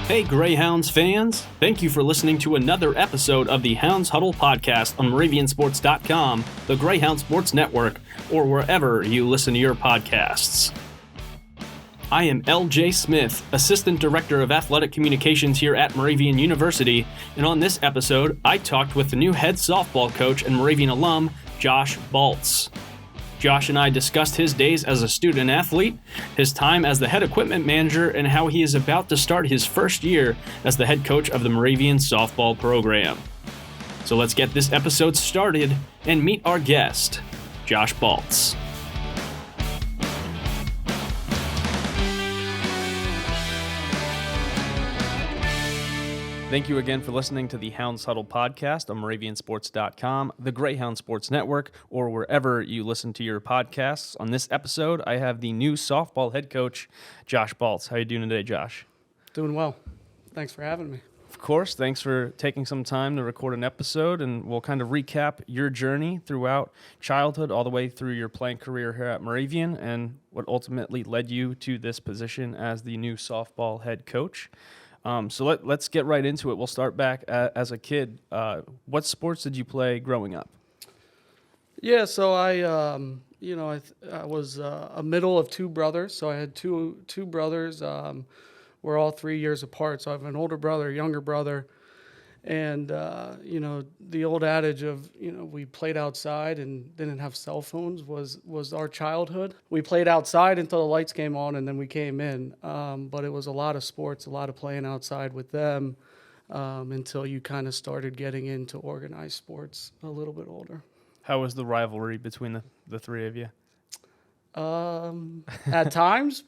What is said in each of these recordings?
Hey Greyhounds fans, thank you for listening to another episode of the Hounds Huddle podcast on MoravianSports.com, the Greyhound Sports Network, or wherever you listen to your podcasts. I am LJ Smith, Assistant Director of Athletic Communications here at Moravian University, and on this episode, I talked with the new head softball coach and Moravian alum, Josh Baltz. Josh and I discussed his days as a student athlete, his time as the head equipment manager, and how he is about to start his first year as the head coach of the Moravian softball program. So let's get this episode started and meet our guest, Josh Baltz. Thank you again for listening to the Hounds Huddle podcast on MoravianSports.com, the Greyhound Sports Network, or wherever you listen to your podcasts. On this episode, I have the new softball head coach, Josh Baltz. How are you doing today, Josh? Doing well. Thanks for having me. Of course. Thanks for taking some time to record an episode, and we'll kind of recap your journey throughout childhood all the way through your playing career here at Moravian and what ultimately led you to this position as the new softball head coach. So let's get right into it. We'll start back as a kid. What sports did you play growing up? Yeah, so I was a middle of two brothers. So I had two brothers. We're all 3 years apart. So I have an older brother, a younger brother. And, the old adage of, we played outside and didn't have cell phones was our childhood. We played outside until the lights came on and then we came in. But it was a lot of sports, a lot of playing outside with them until you kind of started getting into organized sports a little bit older. How was the rivalry between the three of you? At times,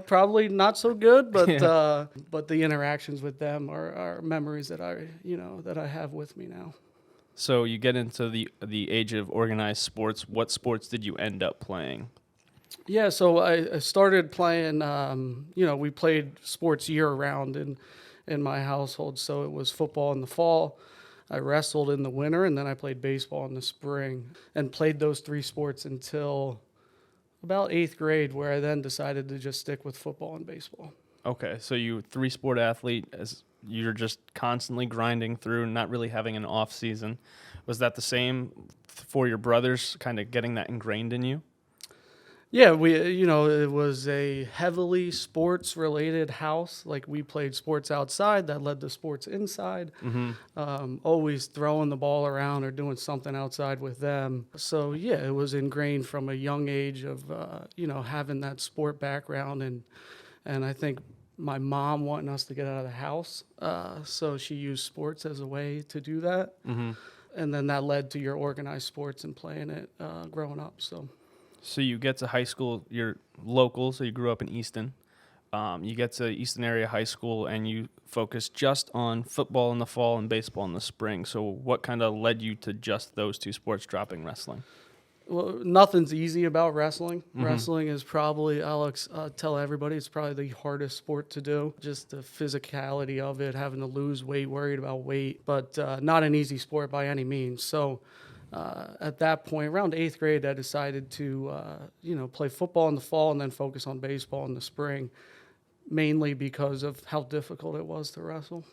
probably not so good, but yeah. But the interactions with them are memories that I have with me now. So you get into the age of organized sports. What sports did you end up playing? Yeah, so I started playing. We played sports year round in my household. So it was football in the fall. I wrestled in the winter, and then I played baseball in the spring, and played those three sports until about 8th grade, where I then decided to just stick with football and baseball. Okay, so you 3-sport athlete, as you're just constantly grinding through and not really having an off season. Was that the same for your brothers, kind of getting that ingrained in you? Yeah, it was a heavily sports-related house. Like, we played sports outside, that led to sports inside. Mm-hmm. Always throwing the ball around or doing something outside with them. So, yeah, it was ingrained from a young age of, having that sport background. And I think my mom wanting us to get out of the house. So she used sports as a way to do that. Mm-hmm. And then that led to your organized sports and playing it growing up, So you get to high school, you're local, so you grew up in Easton. You get to Easton area high school, and you focus just on football in the fall and baseball in the spring. So what kind of led you to just those two sports, dropping wrestling? Well, nothing's easy about wrestling. Mm-hmm. Wrestling is probably, Alex, tell everybody, it's probably the hardest sport to do. Just the physicality of it, having to lose weight, worried about weight, but not an easy sport by any means. So at that point, around 8th grade, I decided to, play football in the fall and then focus on baseball in the spring, mainly because of how difficult it was to wrestle.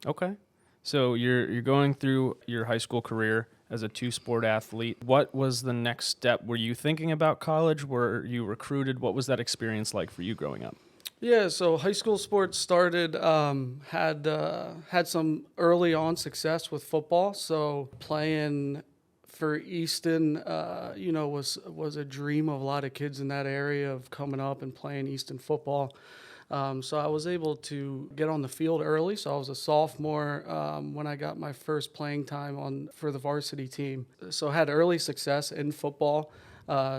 Okay. So you're going through your high school career as a 2-sport athlete. What was the next step? Were you thinking about college? Were you recruited? What was that experience like for you growing up? Yeah, so high school sports started, had some early on success with football. So playing for Easton, was a dream of a lot of kids in that area of coming up and playing Easton football. So I was able to get on the field early. So I was a sophomore when I got my first playing time for the varsity team. So I had early success in football.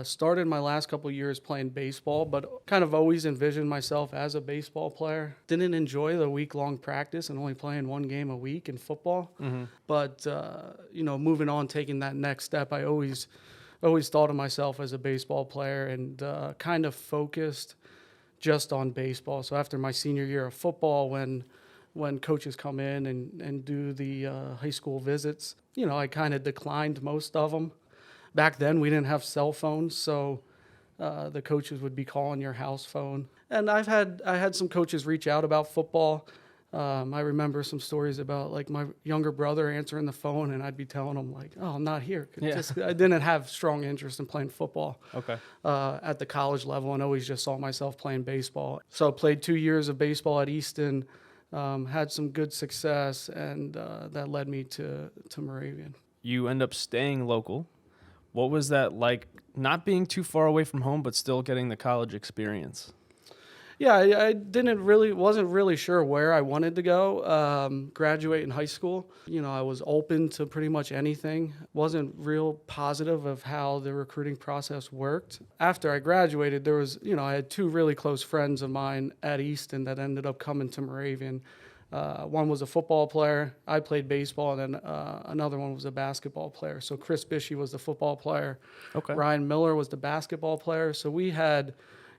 Started my last couple of years playing baseball, but kind of always envisioned myself as a baseball player. Didn't enjoy the week-long practice and only playing one game a week in football. Mm-hmm. But, moving on, taking that next step, I always thought of myself as a baseball player and kind of focused just on baseball. So after my senior year of football, when coaches come in and do the high school visits, I kind of declined most of them. Back then, we didn't have cell phones, so the coaches would be calling your house phone. And I had some coaches reach out about football, I remember some stories about like my younger brother answering the phone and I'd be telling him like, oh, I'm not here. I didn't have strong interest in playing football at the college level and always just saw myself playing baseball. So I played 2 years of baseball at Easton, had some good success, and that led me to Moravian. You end up staying local. What was that like, not being too far away from home, but still getting the college experience? Yeah, I wasn't really sure where I wanted to go, graduate in high school. I was open to pretty much anything. Wasn't real positive of how the recruiting process worked. After I graduated, there was, I had 2 really close friends of mine at Easton that ended up coming to Moravian. One was a football player. I played baseball, and then another one was a basketball player. So Chris Bishey was the football player. Okay. Ryan Miller was the basketball player. So we had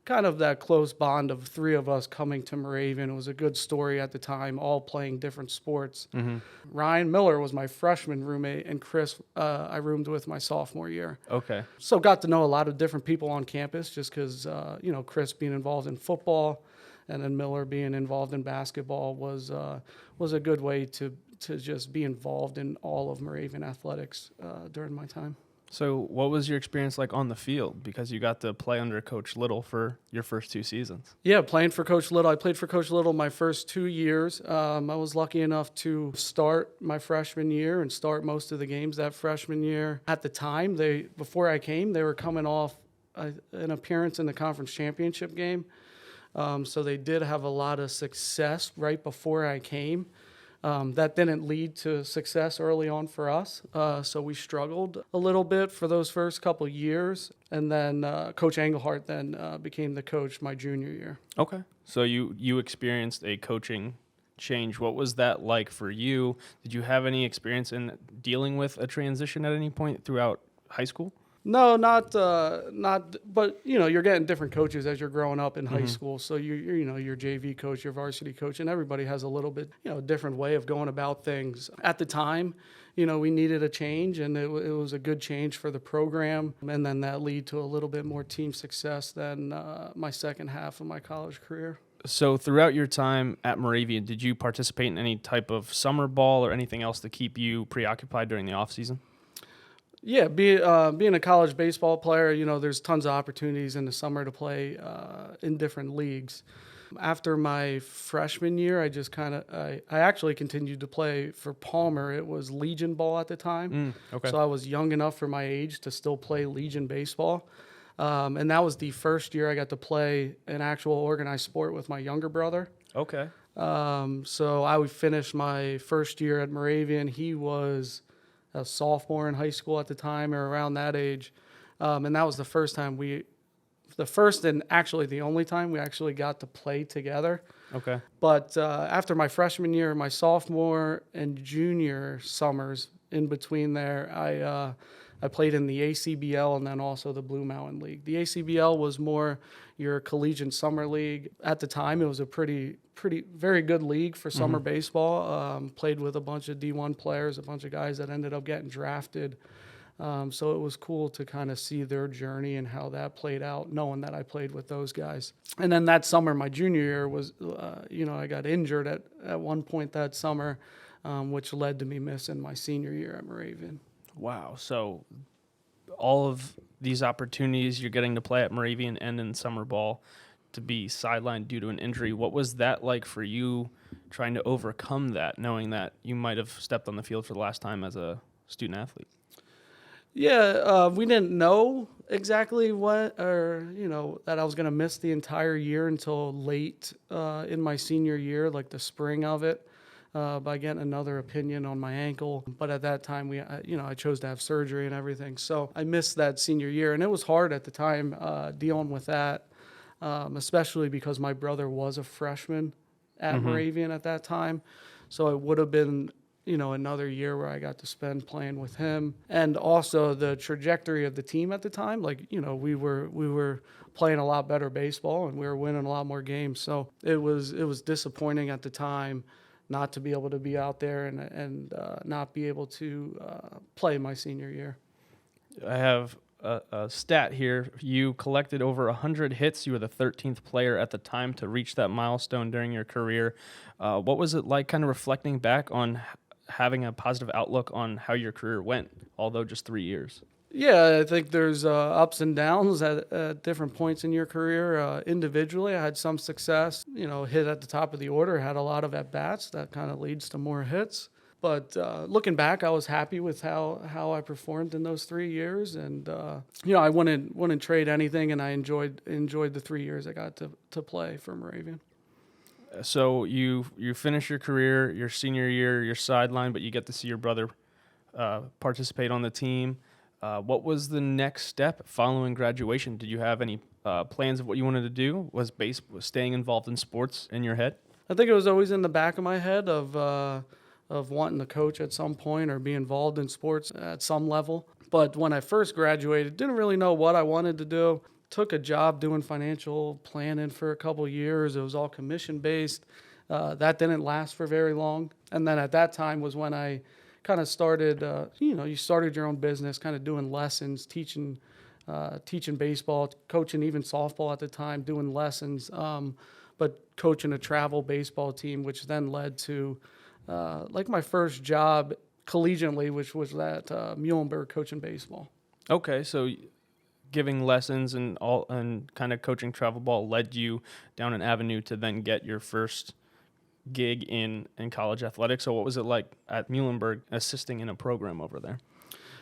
kind of that close bond of 3 of us coming to Moravian. It was a good story at the time, all playing different sports. Mm-hmm. Ryan Miller was my freshman roommate, and Chris I roomed with my sophomore year. Okay. So got to know a lot of different people on campus just because, Chris being involved in football and then Miller being involved in basketball was a good way to just be involved in all of Moravian athletics during my time. So what was your experience like on the field? Because you got to play under Coach Little for your first 2 seasons. Yeah, playing for Coach Little. I played for Coach Little my first 2 years. I was lucky enough to start my freshman year and start most of the games that freshman year. At the time, before I came, they were coming off an appearance in the conference championship game. So they did have a lot of success right before I came. That didn't lead to success early on for us, so we struggled a little bit for those first couple years, and then Coach Engelhardt then became the coach my junior year. Okay. So you experienced a coaching change. What was that like for you? Did you have any experience in dealing with a transition at any point throughout high school? No, not. But you're getting different coaches as you're growing up in high school. So you're your JV coach, your varsity coach, and everybody has a little bit different way of going about things. At the time, we needed a change, and it was a good change for the program, and then that led to a little bit more team success than my second half of my college career. So throughout your time at Moravian, did you participate in any type of summer ball or anything else to keep you preoccupied during the off season? Yeah, being a college baseball player, there's tons of opportunities in the summer to play in different leagues. After my freshman year, I actually continued to play for Palmer. It was Legion ball at the time. Okay. So I was young enough for my age to still play Legion baseball. And that was the first year I got to play an actual organized sport with my younger brother. Okay. So I would finish my first year at Moravian. He was a sophomore in high school at the time, or around that age. And that was the first and actually the only time we actually got to play together. Okay. But after my freshman year, my sophomore and junior summers in between there, I played in the ACBL and then also the Blue Mountain League. The ACBL was more your collegiate summer league. At the time, it was a very good league for summer baseball. Played with a bunch of D1 players, a bunch of guys that ended up getting drafted. So it was cool to kind of see their journey and how that played out, knowing that I played with those guys. And then that summer, my junior year was, I got injured at one point that summer, which led to me missing my senior year at Moravian. Wow. So all of these opportunities you're getting to play at Moravian and in summer ball to be sidelined due to an injury. What was that like for you trying to overcome that, knowing that you might have stepped on the field for the last time as a student athlete? Yeah, we didn't know exactly that I was going to miss the entire year until late in my senior year, like the spring of it. By getting another opinion on my ankle. But at that time, I chose to have surgery and everything. So I missed that senior year, and it was hard at the time dealing with that, especially because my brother was a freshman at Moravian at that time. So it would have been, another year where I got to spend playing with him. And also the trajectory of the team at the time, we were playing a lot better baseball and we were winning a lot more games. So it was disappointing at the time not to be able to be out there and not be able to play my senior year. I have a stat here. You collected over 100 hits. You were the 13th player at the time to reach that milestone during your career. What was it like kind of reflecting back on having a positive outlook on how your career went, although just 3 years? Yeah, I think there's ups and downs at different points in your career. Individually, I had some success, hit at the top of the order, had a lot of at-bats. That kind of leads to more hits. But looking back, I was happy with how I performed in those 3 years. And, I wouldn't trade anything, and I enjoyed the 3 years I got to play for Moravian. So you finish your career, your senior year, your sideline, but you get to see your brother participate on the team. What was the next step following graduation? Did you have any plans of what you wanted to do? Was staying involved in sports in your head? I think it was always in the back of my head of wanting to coach at some point or be involved in sports at some level. But when I first graduated, didn't really know what I wanted to do. Took a job doing financial planning for a couple of years. It was all commission-based. That didn't last for very long. And then at that time was when I kind of started, you started your own business, kind of doing lessons, teaching baseball, coaching even softball at the time, doing lessons, but coaching a travel baseball team, which then led to my first job collegiately, which was at Muhlenberg coaching baseball. Okay, so giving lessons and kind of coaching travel ball led you down an avenue to then get your first gig in college athletics. So what was it like at Muhlenberg assisting in a program over there?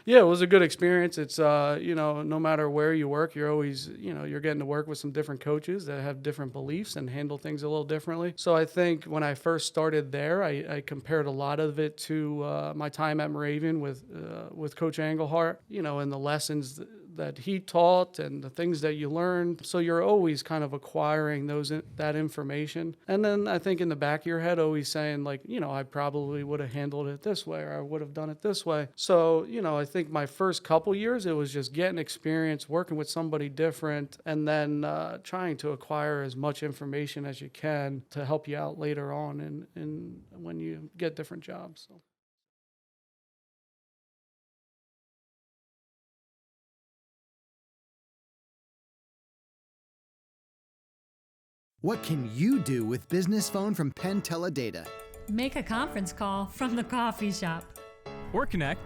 Yeah, it was a good experience. It's, no matter where you work, you're always, you're getting to work with some different coaches that have different beliefs and handle things a little differently. So I think when I first started there, I compared a lot of it to my time at Moravian with Coach Engelhart, and the lessons that he taught and the things that you learned. So you're always kind of acquiring that information. And then I think in the back of your head, always saying I probably would have handled it this way, or I would have done it this way. So, I think my first couple years, it was just getting experience, working with somebody different, and then trying to acquire as much information as you can to help you out later on in when you get different jobs. So. What can you do with Business Phone from Penn Teledata? Make a conference call from the coffee shop. Or connect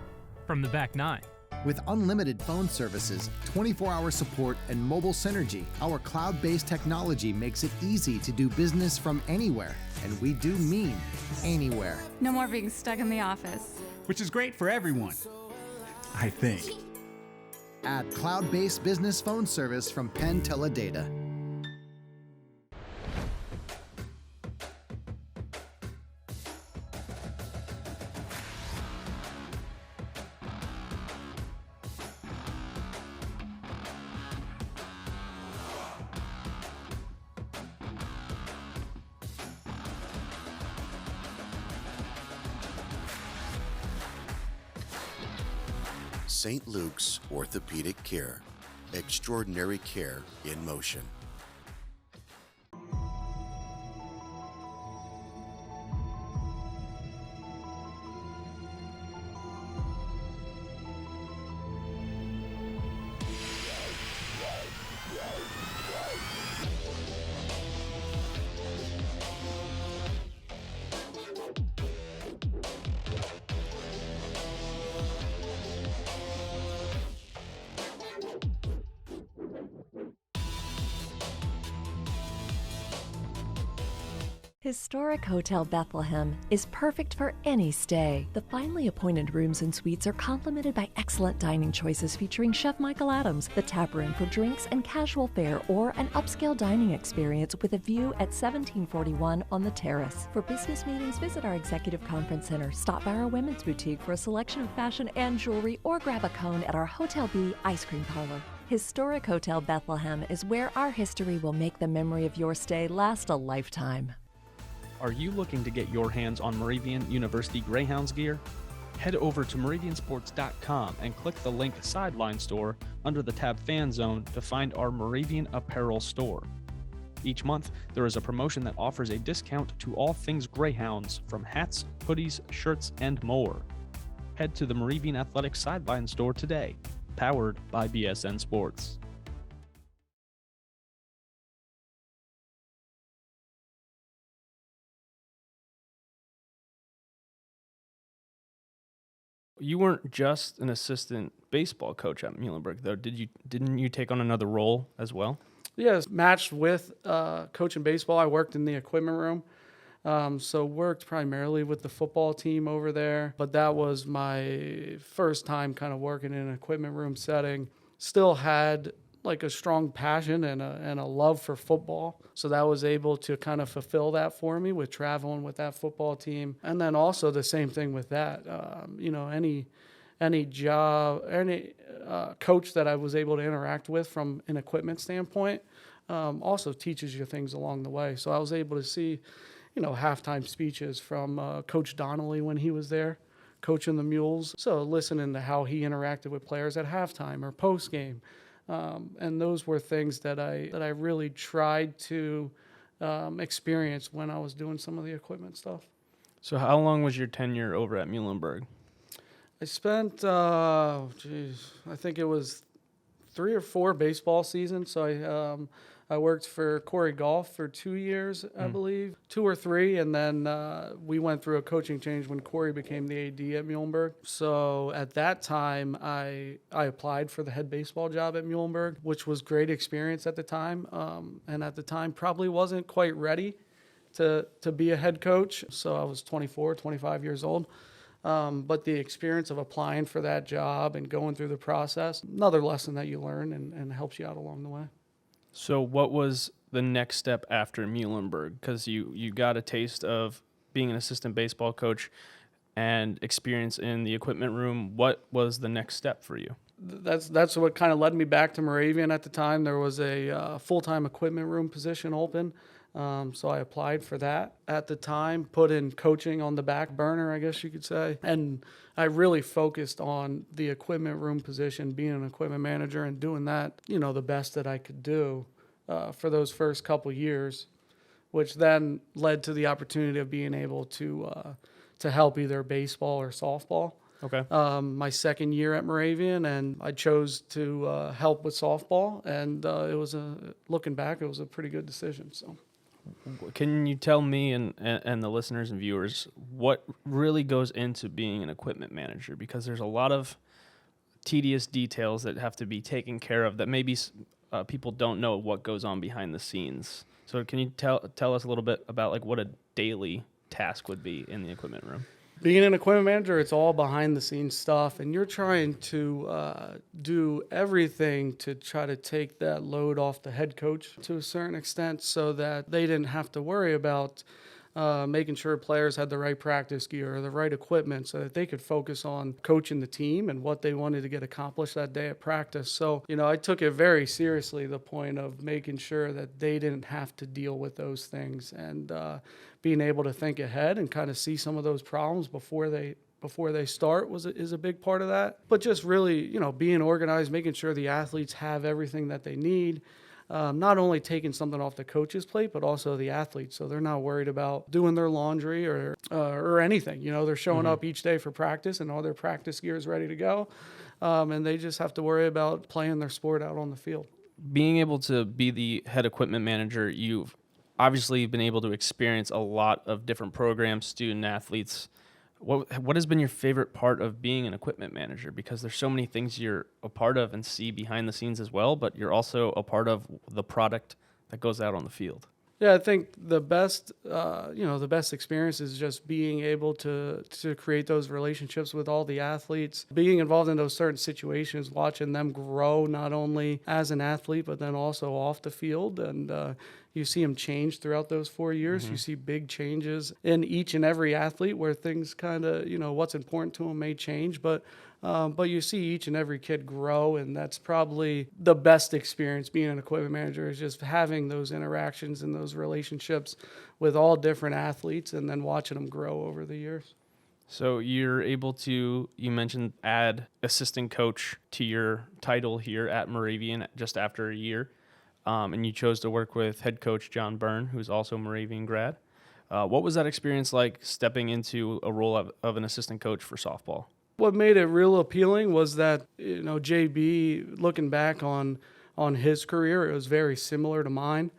from the back 9. With unlimited phone services, 24-hour support, and mobile synergy, our cloud-based technology makes it easy to do business from anywhere. And we do mean anywhere. No more being stuck in the office. Which is great for everyone, I think. Add cloud-based business phone service from Penn Teledata. St. Luke's Orthopedic Care. Extraordinary care in motion. Historic Hotel Bethlehem is perfect for any stay. The finely appointed rooms and suites are complemented by excellent dining choices featuring Chef Michael Adams, the tap room for drinks and casual fare, or an upscale dining experience with a view at 1741 on the terrace. For business meetings, visit our Executive Conference Center, stop by our women's boutique for a selection of fashion and jewelry, or grab a cone at our Hotel B ice cream parlor. Historic Hotel Bethlehem is where our history will make the memory of your stay last a lifetime. Are you looking to get your hands on Moravian University Greyhounds gear? Head over to moraviansports.com and click the link Sideline Store under the tab Fan Zone to find our Moravian apparel store. Each month, there is a promotion that offers a discount to all things Greyhounds, from hats, hoodies, shirts, and more. Head to the Moravian Athletics Sideline Store today. powered by BSN Sports. You weren't just an assistant baseball coach at Muhlenberg, though. Didn't you take on another role as well? Yes, matched with coaching baseball. I worked in the equipment room, so worked primarily with the football team over there. But that was my first time kind of working in an equipment room setting. Still had like a strong passion and a love for football. So that was able to kind of fulfill that for me with traveling with that football team. And then also the same thing with that, any job, any coach that I was able to interact with from an equipment standpoint also teaches you things along the way. So I was able to see, halftime speeches from Coach Donnelly when he was there, coaching the Mules. So listening to how he interacted with players at halftime or post game. And those were things that I really tried to experience when I was doing some of the equipment stuff. So how long was your tenure over at Muhlenberg? I spent, I think it was 3 or 4 baseball seasons. So I worked for Corey Golf for 2 years, I believe, 2 or 3. And then we went through a coaching change when Corey became the AD at Muhlenberg. So at that time, I applied for the head baseball job at Muhlenberg, which was great experience at the time. And at the time, probably wasn't quite ready to be a head coach. So I was 24, 25 years old. But the experience of applying for that job and going through the process, another lesson that you learn and helps you out along the way. So what was the next step after Muhlenberg? Because you got a taste of being an assistant baseball coach and experience in the equipment room. What was the next step for you? That's what kind of led me back to Moravian at the time. There was a full-time equipment room position open. So I applied for that at the time, put in coaching on the back burner, I guess you could say. And I really focused on the equipment room position, being an equipment manager and doing that, the best that I could do for those first couple years, which then led to the opportunity of being able to help either baseball or softball. Okay. My second year at Moravian, and I chose to help with softball. And looking back, it was a pretty good decision. So. Can you tell me and the listeners and viewers what really goes into being an equipment manager? Because there's a lot of tedious details that have to be taken care of that maybe people don't know what goes on behind the scenes. So can you tell us a little bit about like what a daily task would be in the equipment room? Being an equipment manager, it's all behind the scenes stuff, and you're trying to do everything to try to take that load off the head coach to a certain extent so that they didn't have to worry about making sure players had the right practice gear or the right equipment so that they could focus on coaching the team and what they wanted to get accomplished that day at practice. So, I took it very seriously, the point of making sure that they didn't have to deal with those things and being able to think ahead and kind of see some of those problems before they start is a big part of that. But just really, being organized, making sure the athletes have everything that they need. Not only taking something off the coach's plate, but also the athletes. So they're not worried about doing their laundry or anything. They're showing up each day for practice and all their practice gear is ready to go. And they just have to worry about playing their sport out on the field. Being able to be the head equipment manager, you've obviously been able to experience a lot of different programs, student athletes. What has been your favorite part of being an equipment manager? Because there's so many things you're a part of and see behind the scenes as well, but you're also a part of the product that goes out on the field. Yeah, I think the best experience is just being able to create those relationships with all the athletes, being involved in those certain situations, watching them grow not only as an athlete, but then also off the field. And you see them change throughout those 4 years. You see big changes in each and every athlete where things kind of, what's important to them may change, but you see each and every kid grow, and that's probably the best experience being an equipment manager, is just having those interactions and those relationships with all different athletes and then watching them grow over the years. So you're able to, you mentioned, add assistant coach to your title here at Moravian just after a year, and you chose to work with head coach John Byrne, who's also a Moravian grad. What was that experience like stepping into a role of an assistant coach for softball? What made it real appealing was that, JB, looking back on his career, it was very similar to mine.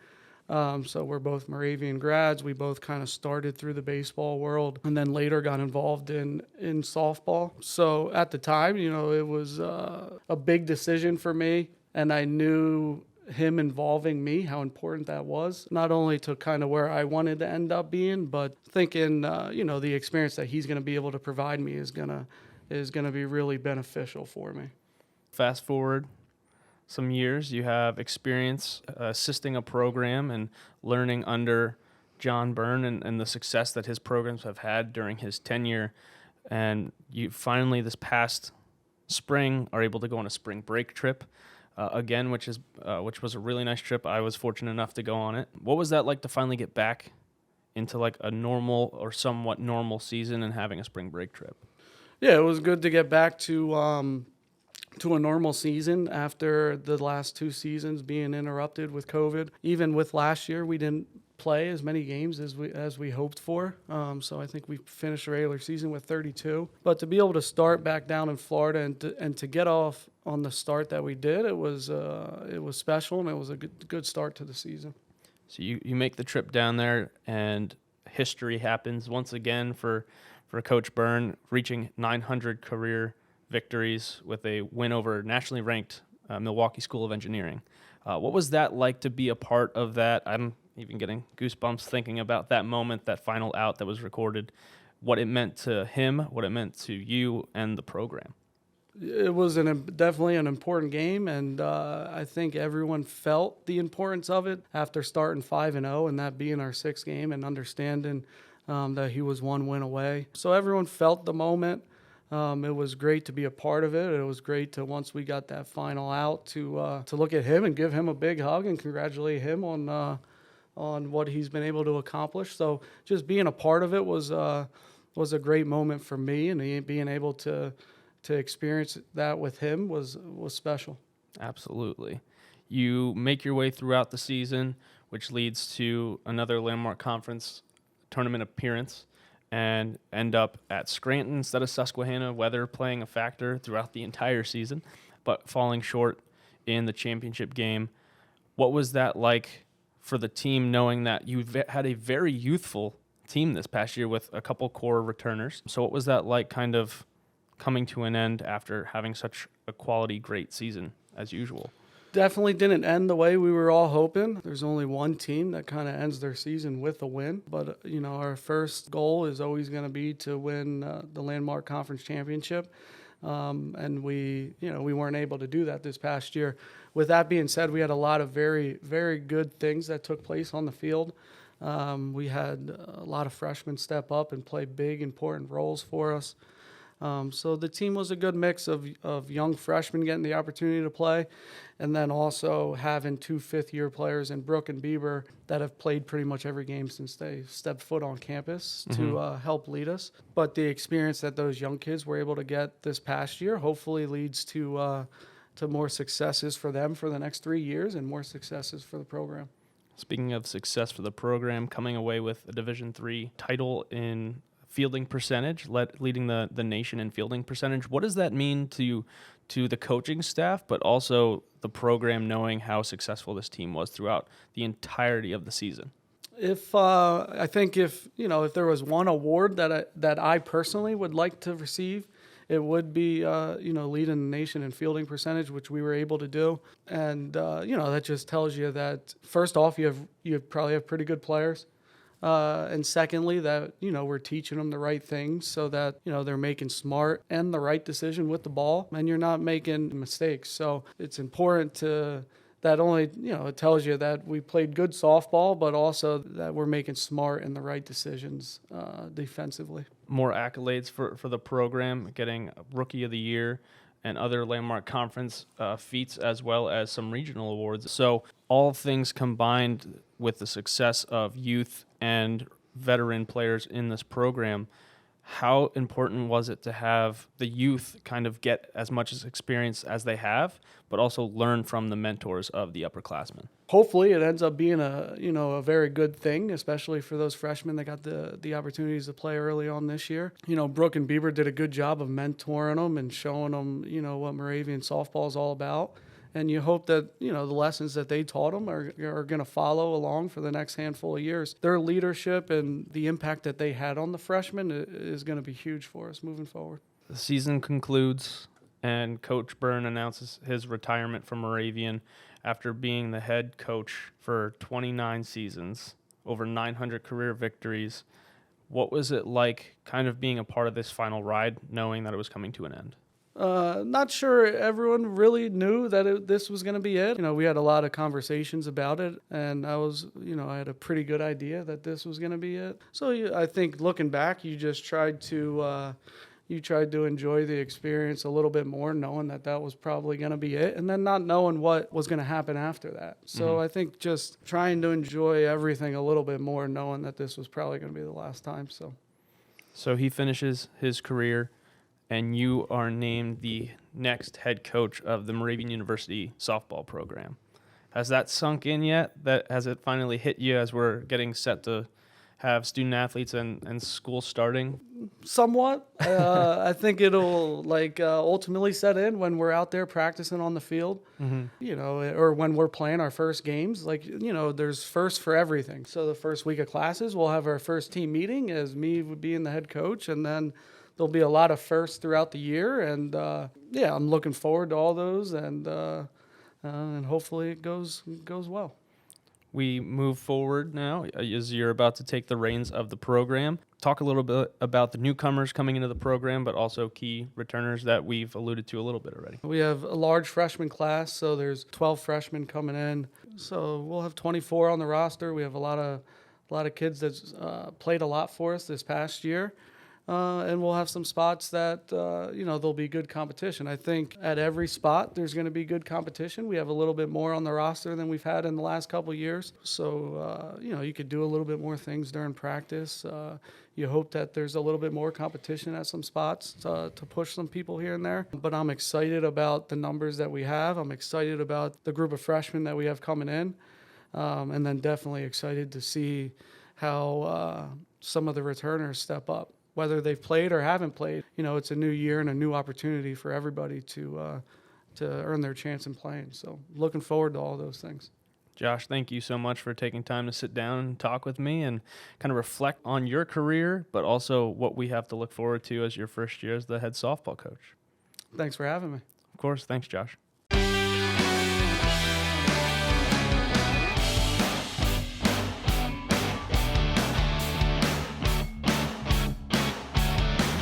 So we're both Moravian grads. We both kind of started through the baseball world and then later got involved in softball. So at the time, it was a big decision for me, and I knew him involving me, how important that was, not only to kind of where I wanted to end up being, but thinking, the experience that he's going to be able to provide me is going to be really beneficial for me. Fast forward some years, you have experience assisting a program and learning under John Byrne and the success that his programs have had during his tenure. And you finally, this past spring, are able to go on a spring break trip again, which was a really nice trip. I was fortunate enough to go on it. What was that like to finally get back into like a normal or somewhat normal season and having a spring break trip? Yeah, it was good to get back to a normal season after the last 2 seasons being interrupted with COVID. Even with last year, we didn't play as many games as we hoped for. So I think we finished the regular season with 32. But to be able to start back down in Florida and to get off on the start that we did, it was special, and it was a good start to the season. So you make the trip down there, and history happens once again for Coach Byrne, reaching 900 career victories with a win over nationally ranked Milwaukee School of Engineering. What was that like to be a part of that? I'm even getting goosebumps thinking about that moment, that final out that was recorded, what it meant to him, what it meant to you and the program. It was definitely an important game, and I think everyone felt the importance of it after starting 5-0 and that being our 6th game, and understanding that he was 1 win away. So everyone felt the moment. It was great to be a part of it. It was great to, once we got that final out, to look at him and give him a big hug and congratulate him on what he's been able to accomplish. So just being a part of it was a great moment for me, and being able to experience that with him was special. Absolutely. You make your way throughout the season, which leads to another Landmark Conference tournament appearance, and end up at Scranton instead of Susquehanna, weather playing a factor throughout the entire season, but falling short in the championship game. What was that like for the team, knowing that you had a very youthful team this past year with a couple core returners? So what was that like, kind of coming to an end after having such a quality, great season as usual? Definitely didn't end the way we were all hoping. There's only one team that kind of ends their season with a win. But, our first goal is always going to be to win the Landmark Conference Championship. And we weren't able to do that this past year. With that being said, we had a lot of very, very good things that took place on the field. We had a lot of freshmen step up and play big, important roles for us. So the team was a good mix of young freshmen getting the opportunity to play, and then also having 2 fifth-year players in Brooke and Bieber that have played pretty much every game since they stepped foot on campus to help lead us. But the experience that those young kids were able to get this past year hopefully leads to more successes for them for the next 3 years and more successes for the program. Speaking of success for the program, coming away with a Division III title in fielding percentage, leading the nation in fielding percentage. What does that mean to the coaching staff, but also the program, knowing how successful this team was throughout the entirety of the season? I think if there was one award that I personally would like to receive, it would be leading the nation in fielding percentage, which we were able to do. And that just tells you that, first off, you probably have pretty good players. And secondly, that, we're teaching them the right things so that, they're making smart and the right decision with the ball, and you're not making mistakes. So it's important that only, it tells you that we played good softball, but also that we're making smart and the right decisions defensively. More accolades for the program, getting Rookie of the Year and other Landmark Conference feats, as well as some regional awards. So all things combined with the success of youth and veteran players in this program, how important was it to have the youth kind of get as much experience as they have, but also learn from the mentors of the upperclassmen? Hopefully it ends up being a very good thing, especially for those freshmen that got the opportunities to play early on this year. Brooke and Bieber did a good job of mentoring them and showing them, what Moravian softball is all about. And you hope that, the lessons that they taught them are going to follow along for the next handful of years. Their leadership and the impact that they had on the freshmen is going to be huge for us moving forward. The season concludes, and Coach Byrne announces his retirement from Moravian after being the head coach for 29 seasons, over 900 career victories. What was it like kind of being a part of this final ride, knowing that it was coming to an end? Not sure everyone really knew that this was going to be it. We had a lot of conversations about it, and I had a pretty good idea that this was going to be it. So I think looking back, you just tried to enjoy the experience a little bit more, knowing that was probably going to be it, and then not knowing what was going to happen after that. So I think just trying to enjoy everything a little bit more, knowing that this was probably going to be the last time. So he finishes his career, and you are named the next head coach of the Moravian University softball program. Has that sunk in yet? Has it finally hit you as we're getting set to have student athletes and school starting? Somewhat. I think it'll ultimately set in when we're out there practicing on the field, or when we're playing our first games. There's first for everything. So the first week of classes, we'll have our first team meeting as me being the head coach, and then there'll be a lot of firsts throughout the year, and I'm looking forward to all those, and hopefully it goes well. We move forward now as you're about to take the reins of the program. Talk a little bit about the newcomers coming into the program, but also key returners that we've alluded to a little bit already. We have a large freshman class, so there's 12 freshmen coming in. So we'll have 24 on the roster. We have a lot of kids that's played a lot for us this past year. And we'll have some spots that, there'll be good competition. I think at every spot there's going to be good competition. We have a little bit more on the roster than we've had in the last couple of years. So, you could do a little bit more things during practice. You hope that there's a little bit more competition at some spots to push some people here and there. But I'm excited about the numbers that we have. I'm excited about the group of freshmen that we have coming in. And then definitely excited to see how some of the returners step up. Whether they've played or haven't played, it's a new year and a new opportunity for everybody to earn their chance in playing. So looking forward to all those things. Josh, thank you so much for taking time to sit down and talk with me and kind of reflect on your career, but also what we have to look forward to as your first year as the head softball coach. Thanks for having me. Of course. Thanks, Josh.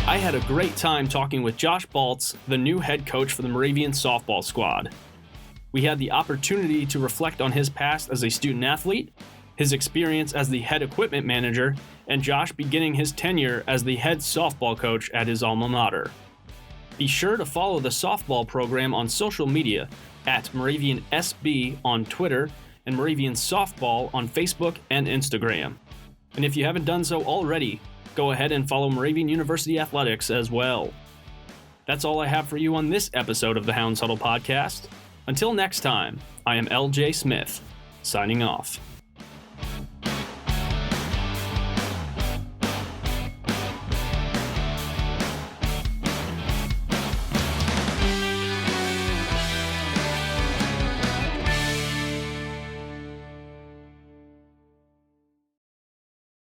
I had a great time talking with Josh Baltz, the new head coach for the Moravian softball squad. We had the opportunity to reflect on his past as a student athlete, his experience as the head equipment manager, and Josh beginning his tenure as the head softball coach at his alma mater. Be sure to follow the softball program on social media at Moravian SB on Twitter and Moravian Softball on Facebook and Instagram. And if you haven't done so already, go ahead and follow Moravian University Athletics as well. That's all I have for you on this episode of the Hounds Huddle podcast. Until next time, I am LJ Smith, signing off.